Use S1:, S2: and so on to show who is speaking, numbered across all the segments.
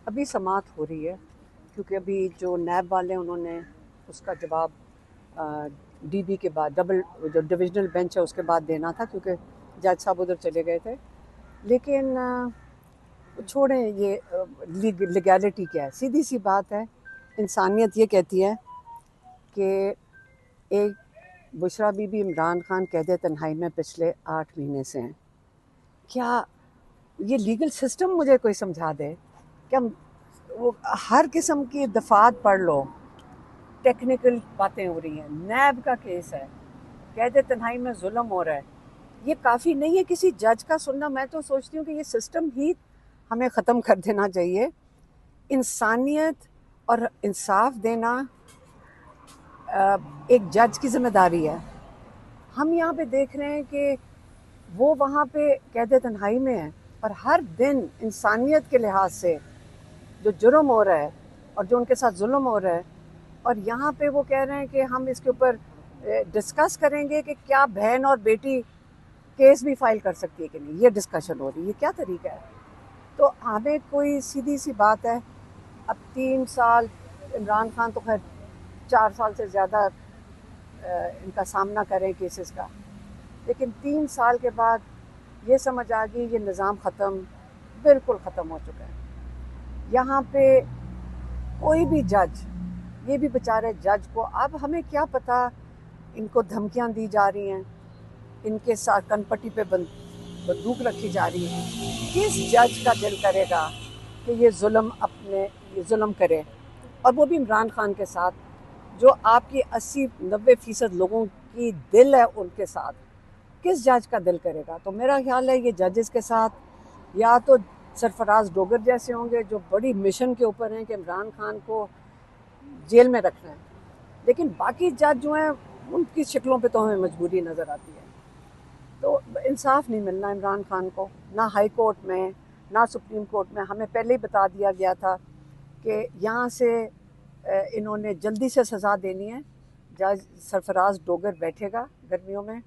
S1: ابھی سماعت ہو رہی ہے کیونکہ ابھی جو نیب والے ہیں انہوں نے اس کا جواب ڈی بی کے بعد جو ڈویژنل بینچ ہے اس کے بعد دینا تھا کیونکہ جج صاحب ادھر چلے گئے تھے. لیکن چھوڑیں یہ لیگیلٹی کیا ہے. سیدھی سی بات ہے، انسانیت یہ کہتی ہے کہ ایک بشریٰ بی بی عمران خان قید تنہائی میں پچھلے 8 مہینے سے ہیں. کیا یہ لیگل سسٹم مجھے کوئی سمجھا دے کہ وہ ہر قسم کی دفعات پڑھ لو، ٹیکنیکل باتیں ہو رہی ہیں، نیب کا کیس ہے، قید تنہائی میں ظلم ہو رہا ہے. یہ کافی نہیں ہے کسی جج کا سننا. میں تو سوچتی ہوں کہ یہ سسٹم ہی ہمیں ختم کر دینا چاہیے. انسانیت اور انصاف دینا ایک جج کی ذمہ داری ہے. ہم یہاں پہ دیکھ رہے ہیں کہ وہ وہاں پہ قید تنہائی میں ہیں اور ہر دن انسانیت کے لحاظ سے جو جرم ہو رہا ہے اور جو ان کے ساتھ ظلم ہو رہا ہے، اور یہاں پہ وہ کہہ رہے ہیں کہ ہم اس کے اوپر ڈسکس کریں گے کہ کیا بہن اور بیٹی کیس بھی فائل کر سکتی ہے کہ نہیں. یہ ڈسکشن ہو رہی ہے. یہ کیا طریقہ ہے؟ تو ہمیں کوئی سیدھی سی بات ہے، اب 3 سال عمران خان تو خیر 4 سال سے زیادہ ان کا سامنا کریں کیسز کا، لیکن 3 سال کے بعد یہ سمجھ آ گئی یہ نظام ختم، بالکل ختم ہو چکا ہے. یہاں پہ کوئی بھی جج، یہ بھی بیچارے جج کو اب ہمیں کیا پتا، ان کو دھمکیاں دی جا رہی ہیں، ان کے ساتھ کن پٹی پہ بندوق رکھی جا رہی ہے. کس جج کا دل کرے گا کہ یہ ظلم کرے، اور وہ بھی عمران خان کے ساتھ جو آپ کی 80-90% لوگوں کی دل ہے ان کے ساتھ. کس جج کا دل کرے گا؟ تو میرا خیال ہے یہ ججز کے ساتھ یا تو سرفراز ڈوگر جیسے ہوں گے جو بڑی مشن کے اوپر ہیں کہ عمران خان کو جیل میں رکھنا ہے، لیکن باقی جج جو ہیں ان کی شکلوں پہ تو ہمیں مجبوری نظر آتی ہے. تو انصاف نہیں ملنا عمران خان کو، نہ ہائی کورٹ میں نہ سپریم کورٹ میں. ہمیں پہلے ہی بتا دیا گیا تھا کہ یہاں سے انہوں نے جلدی سے سزا دینی ہے. جج سرفراز ڈوگر بیٹھے گا گرمیوں میں،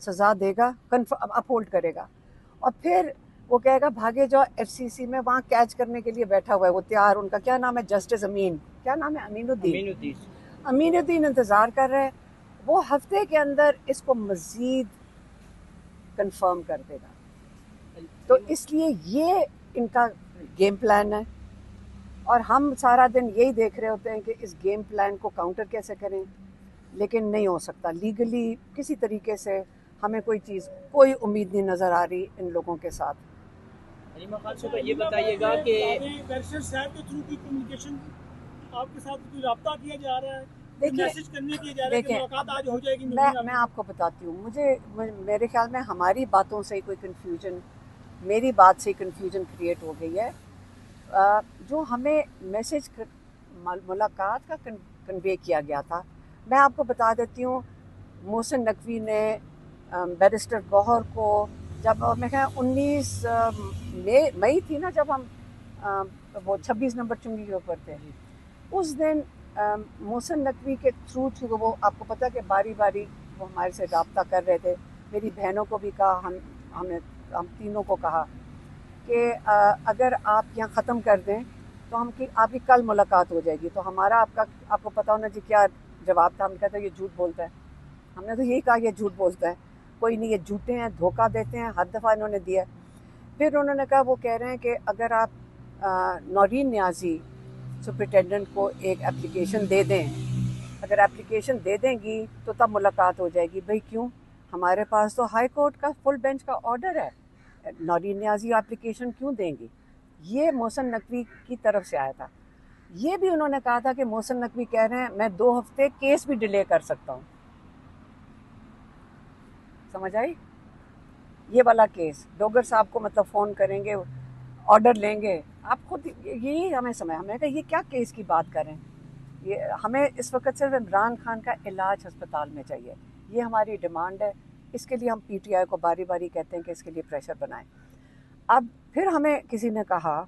S1: سزا دے گا، اپ ہولڈ کرے گا، اور پھر وہ کہے گا بھاگے جاؤ ایف سی سی میں. وہاں کیچ کرنے کے لیے بیٹھا ہوا ہے وہ تیار. ان کا کیا نام ہے؟ جسٹس امین، کیا نام ہے؟ امین الدین انتظار کر رہے ہیں. وہ ہفتے کے اندر اس کو مزید کنفرم کر دے گا. تو اس لیے یہ ان کا گیم پلان ہے، اور ہم سارا دن یہی دیکھ رہے ہوتے ہیں کہ اس گیم پلان کو کاؤنٹر کیسے کریں. لیکن نہیں ہو سکتا لیگلی کسی طریقے سے. ہمیں کوئی امید نہیں نظر آ رہی ان لوگوں کے ساتھ.
S2: علیمہ خان صاحب یہ بتائیے گا کہ بیرسٹر صاحب کے تھرو کی کمیونیکیشن آپ کے ساتھ کوئی رابطہ کیا جا رہا ہے، میسج کرنے کیا جا رہا ہے کہ ملاقات آج ہو جائے گی؟
S1: میں آپ کو بتاتی ہوں، میرے خیال میں ہماری باتوں سے کوئی کنفیوژن، میری بات سے کنفیوژن کریٹ ہو گئی ہے. جو ہمیں میسج ملاقات کا کنوے کیا گیا تھا، میں آپ کو بتا دیتی ہوں. محسن نقوی نے بیرسٹر گوہر کو جب میں خیال 19 مئی تھی نا جب ہم وہ 26 نمبر چنگی کے اوپر تھے، اس دن محسن نقوی کے تھرو وہ آپ کو پتہ کہ باری باری وہ ہمارے سے رابطہ کر رہے تھے. میری بہنوں کو بھی کہا، ہم تینوں کو کہا کہ اگر آپ یہاں ختم کر دیں تو آپ کی کل ملاقات ہو جائے گی. تو ہمارا آپ کو پتہ ہونا جی کیا جواب تھا. ہم کہتے ہیں یہ جھوٹ بولتا ہے. ہم نے تو یہی کہا یہ جھوٹ بولتا ہے، کوئی نہیں، یہ جھوٹے ہیں، دھوکہ دیتے ہیں. ہر دفعہ انہوں نے دیا. پھر انہوں نے کہا وہ کہہ رہے ہیں کہ اگر آپ نورین نیازی سپرنٹینڈنٹ کو ایک اپلیکیشن دے دیں، اگر اپلیکیشن دے دیں گی تو تب ملاقات ہو جائے گی. بھئی کیوں؟ ہمارے پاس تو ہائی کورٹ کا فل بینچ کا آرڈر ہے. نورین نیازی اپلیکیشن کیوں دیں گی؟ یہ محسن نقوی کی طرف سے آیا تھا. یہ بھی انہوں نے کہا تھا کہ محسن نقوی کہہ رہے ہیں میں 2 ہفتے کیس بھی ڈیلے کر سکتا ہوں. سمجھ آئی؟ یہ والا کیس ڈوگر صاحب کو مطلب فون کریں گے، آرڈر لیں گے. آپ خود یہی ہمیں کہا یہ کیا کیس کی بات کریں. ہمیں اس وقت صرف عمران خان کا علاج ہسپتال میں چاہیے. یہ ہماری ڈیمانڈ ہے. اس کے لیے ہم پی ٹی آئی کو باری باری کہتے ہیں کہ اس کے لیے پریشر بنائیں. اب پھر ہمیں کسی نے کہا،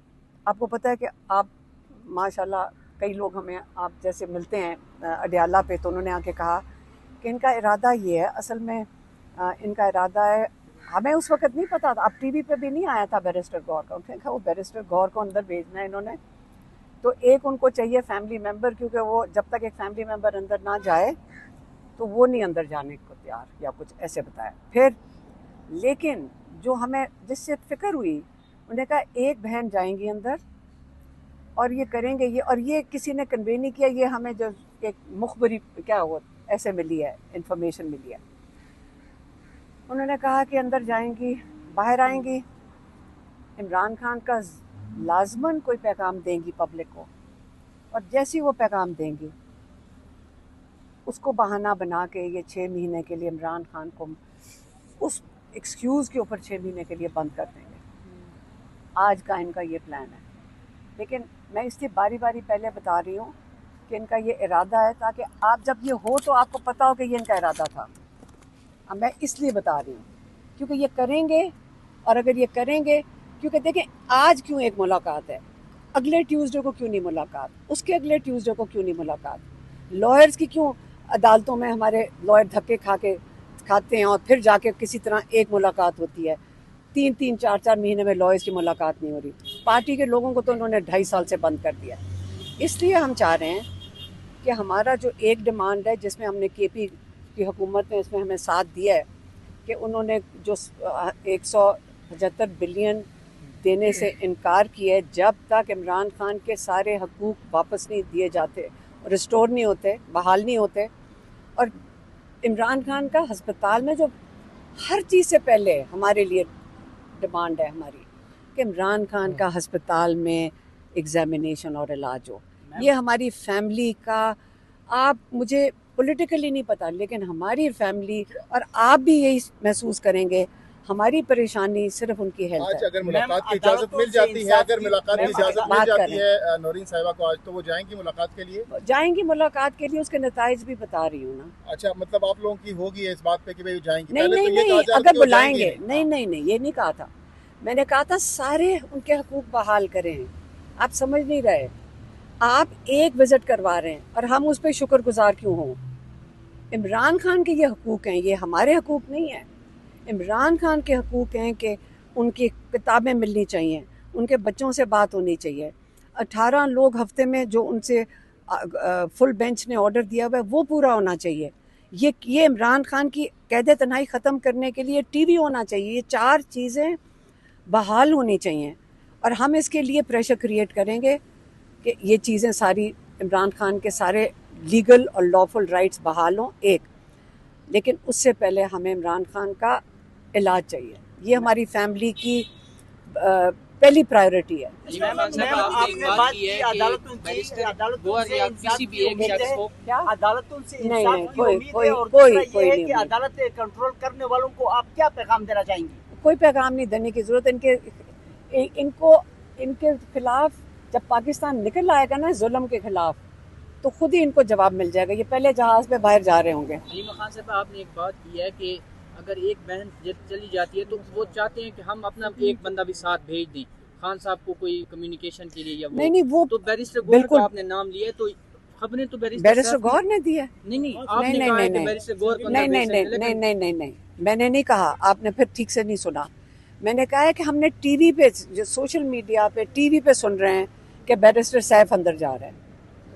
S1: آپ کو پتہ ہے کہ آپ ماشاءاللہ کئی لوگ ہمیں آپ جیسے ملتے ہیں اڈیالہ پہ، تو انہوں نے آ کے کہا کہ ان کا ارادہ یہ ہے، اصل میں ان کا ارادہ ہے. ہمیں اس وقت نہیں پتا تھا، اب ٹی وی پہ بھی نہیں آیا تھا بیرسٹر گور کا. انہوں نے کہا وہ بیرسٹر گور کو اندر بھیجنا ہے انہوں نے تو ایک ان کو چاہیے فیملی ممبر، کیونکہ وہ جب تک ایک فیملی ممبر اندر نہ جائے تو وہ نہیں اندر جانے کو تیار، یا کچھ ایسے بتایا. پھر لیکن جو ہمیں جس سے فکر ہوئی، انہوں نے کہا ایک بہن جائیں گی اندر اور یہ کریں گے یہ، اور یہ کسی نے کنوے نہیں کیا، یہ ہمیں جو ایک مخبری کیا ہو ایسے ملی ہے، انفارمیشن ملی ہے. انہوں نے کہا کہ اندر جائیں گی، باہر آئیں گی، عمران خان کا لازماً کوئی پیغام دیں گی پبلک کو، اور جیسی وہ پیغام دیں گی اس کو بہانہ بنا کے یہ 6 مہینے کے لیے عمران خان کو اس ایکسکیوز کے اوپر 6 مہینے کے لیے بند کر دیں گے. آج کا ان کا یہ پلان ہے. لیکن میں اس لیے باری باری پہلے بتا رہی ہوں کہ ان کا یہ ارادہ ہے، تاکہ آپ جب یہ ہو تو آپ کو پتہ ہو کہ یہ ان کا ارادہ تھا. اب میں اس لیے بتا رہی ہوں کیونکہ یہ کریں گے، اور اگر یہ کریں گے، کیونکہ دیکھیں آج کیوں ایک ملاقات ہے، اگلے ٹیوزڈے کو کیوں نہیں ملاقات، اس کے اگلے ٹیوزڈے کو کیوں نہیں ملاقات، لائرز کی کیوں عدالتوں میں ہمارے لائر دھکے کھاتے ہیں اور پھر جا کے کسی طرح ایک ملاقات ہوتی ہے. 3 4 مہینے میں لائرز کی ملاقات نہیں ہو رہی. پارٹی کے لوگوں کو تو انہوں نے 2.5 سال سے بند کر دیا. اس لیے ہم چاہ رہے ہیں کہ ہمارا جو ایک ڈیمانڈ ہے، جس میں ہم نے کے پی کی حکومت نے اس میں ہمیں ساتھ دیا ہے، کہ انہوں نے جو 175 بلین دینے سے انکار کیا ہے، جب تک عمران خان کے سارے حقوق واپس نہیں دیے جاتے، ریسٹور نہیں ہوتے، بحال نہیں ہوتے. اور عمران خان کا ہسپتال میں جو ہر چیز سے پہلے ہمارے لیے ڈیمانڈ ہے ہماری کہ عمران خان کا ہسپتال میں ایگزامینیشن اور علاج ہو. یہ ہماری فیملی کا، آپ مجھے پولیٹیکلی نہیں پتہ، لیکن ہماری فیملی اور آپ بھی یہی محسوس کریں گے، ہماری پریشانی صرف ان کی ہیلتھ ہے.
S3: اگر ملاقات کی اجازت مل جاتی ہے، اگر ملاقات کی اجازت مل جاتی ہے نورین صاحبہ کو آج، تو وہ جائیں گی ملاقات کے لیے؟
S1: جائیں گی ملاقات کے لیے، اس کے نتائج بھی بتا رہی ہوں نا.
S3: اچھا، مطلب آپ لوگوں کی ہوگی اس بات پہ کہ بھئی جائیں گی؟
S1: نہیں، اگر بلائیں گے. نہیں یہ نہیں کہا تھا. میں نے کہا تھا سارے ان کے حقوق بحال کریں. آپ سمجھ نہیں رہے. آپ ایک وزٹ کروا رہے ہیں اور ہم اس پہ شکر گزار کیوں ہوں؟ عمران خان کے یہ حقوق ہیں، یہ ہمارے حقوق نہیں ہیں. عمران خان کے حقوق ہیں کہ ان کی کتابیں ملنی چاہیے، ان کے بچوں سے بات ہونی چاہیے. 18 لوگ ہفتے میں جو ان سے فل بینچ نے آرڈر دیا ہوا ہے وہ پورا ہونا چاہیے. یہ عمران خان کی قید تنہائی ختم کرنے کے لیے ٹی وی ہونا چاہیے. یہ 4 چیزیں بحال ہونی چاہیے، اور ہم اس کے لیے پریشر کریٹ کریں گے کہ یہ چیزیں ساری عمران خان کے سارے لیگل اور لافل رائٹس بحال ہوں. ایک، لیکن اس سے پہلے ہمیں عمران خان کا علاج چاہیے. یہ ہماری فیملی کی پہلی پرائیورٹی ہے.
S4: عدالت کنٹرول کرنے والوں کو آپ کیا پیغام دینا چاہیں گے؟
S1: کوئی پیغام نہیں دینے کی ضرورت. ان کے خلاف جب پاکستان نکل آئے گا نا ظلم کے خلاف، تو خود ہی ان کو جواب مل جائے گا. یہ پہلے جہاز پہ باہر جا رہے ہوں گے.
S5: حلیمہ خان صاحب، آپ نے ایک بات کی ہے کہ اگر ایک بہن چلی جاتی ہے تو وہ چاہتے ہیں کہ ہم اپنا ایک بندہ بھی ساتھ بھیج دیں خان صاحب کو کوئی کمیونیکیشن کے لیے، یا
S1: نہیں وہ
S5: تو بیرسٹر گوہر کا آپ نے نام لیا ہے، تو خبریں تو بیرسٹر
S1: گوہر نے دی ہے.
S5: نہیں آپ نے کہا ہے کہ بیرسٹر گوہر کو
S1: نہیں، میں نے نہیں کہا. آپ نے پھر ٹھیک سے نہیں سنا. میں نے کہا ہے کہ ہم نے ٹی وی پہ، جو سوشل میڈیا پہ، ٹی وی پہ سن رہے ہیں کہ بیرسٹر سیف اندر جا رہے ہیں.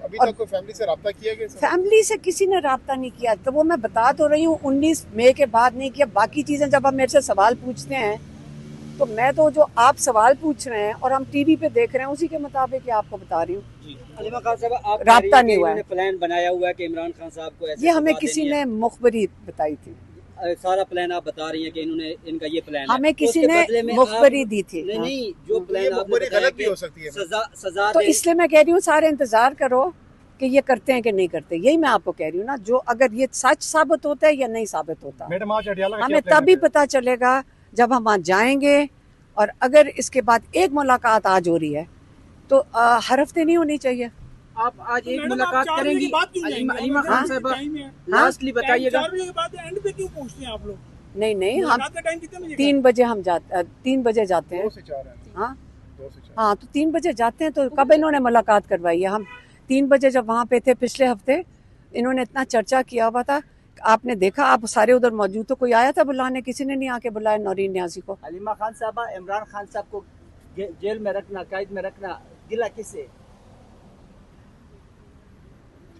S3: ابھی تک کوئی فیملی سے رابطہ کیا گیا؟
S1: فیملی سے کسی نے رابطہ نہیں کیا. تو وہ میں بتا تو رہی ہوں 19 مئی کے بعد نہیں کیا. باقی چیزیں جب آپ میرے سے سوال پوچھتے ہیں تو میں تو جو آپ سوال پوچھ رہے ہیں اور ہم ٹی وی پہ دیکھ رہے ہیں اسی کے مطابق آپ کو بتا رہی ہوں.
S4: حلیمہ خان صاحب، آپ
S1: رابطہ نہیں ہوا ہے.
S4: پلان بنایا ہوا ہے کہ عمران خان صاحب کو ایسے،
S1: یہ ہمیں کسی نے مخبری بتائی تھی.
S4: سارا پلان آپ بتا رہی ہیں کہ انہوں نے، ان کا یہ پلان ہے.
S1: ہمیں کسی نے مخبری دی تھی.
S4: نہیں، جو پلان آپ نے
S3: غلط بھی ہو سکتی ہے.
S4: سزا
S1: تو اس لیے میں کہہ رہی ہوں سارے انتظار کرو کہ یہ کرتے ہیں کہ نہیں کرتے. یہی میں آپ کو کہہ رہی ہوں نا. جو اگر یہ سچ ثابت ہوتا ہے یا نہیں ثابت ہوتا، ہمیں تب ہی پتہ چلے گا جب ہم وہاں جائیں گے. اور اگر اس کے بعد ایک ملاقات آج ہو رہی ہے تو ہر ہفتے نہیں ہونی چاہیے.
S5: آپ آج ایک ملاقات کریں گی حلیمہ خان صاحبہ؟ لاسٹلی بتائیے گا.
S1: نہیں، ہم 3 بجے ہم جاتے، 3 بجے جاتے ہیں. ہاں تو 3 بجے جاتے ہیں. تو کب انہوں نے ملاقات کروائی ہے؟ ہم 3 بجے جب وہاں پہ تھے پچھلے ہفتے، انہوں نے اتنا چرچا کیا ہوا تھا. آپ نے دیکھا، آپ سارے ادھر موجود تو کوئی آیا تھا بلانے؟ کسی نے نہیں آ کے بلایا نورین نیازی کو.
S4: حلیمہ خان صاحبہ، عمران خان صاحب کو جیل میں رکھنا، قید میں رکھنا، گلہ کس سے؟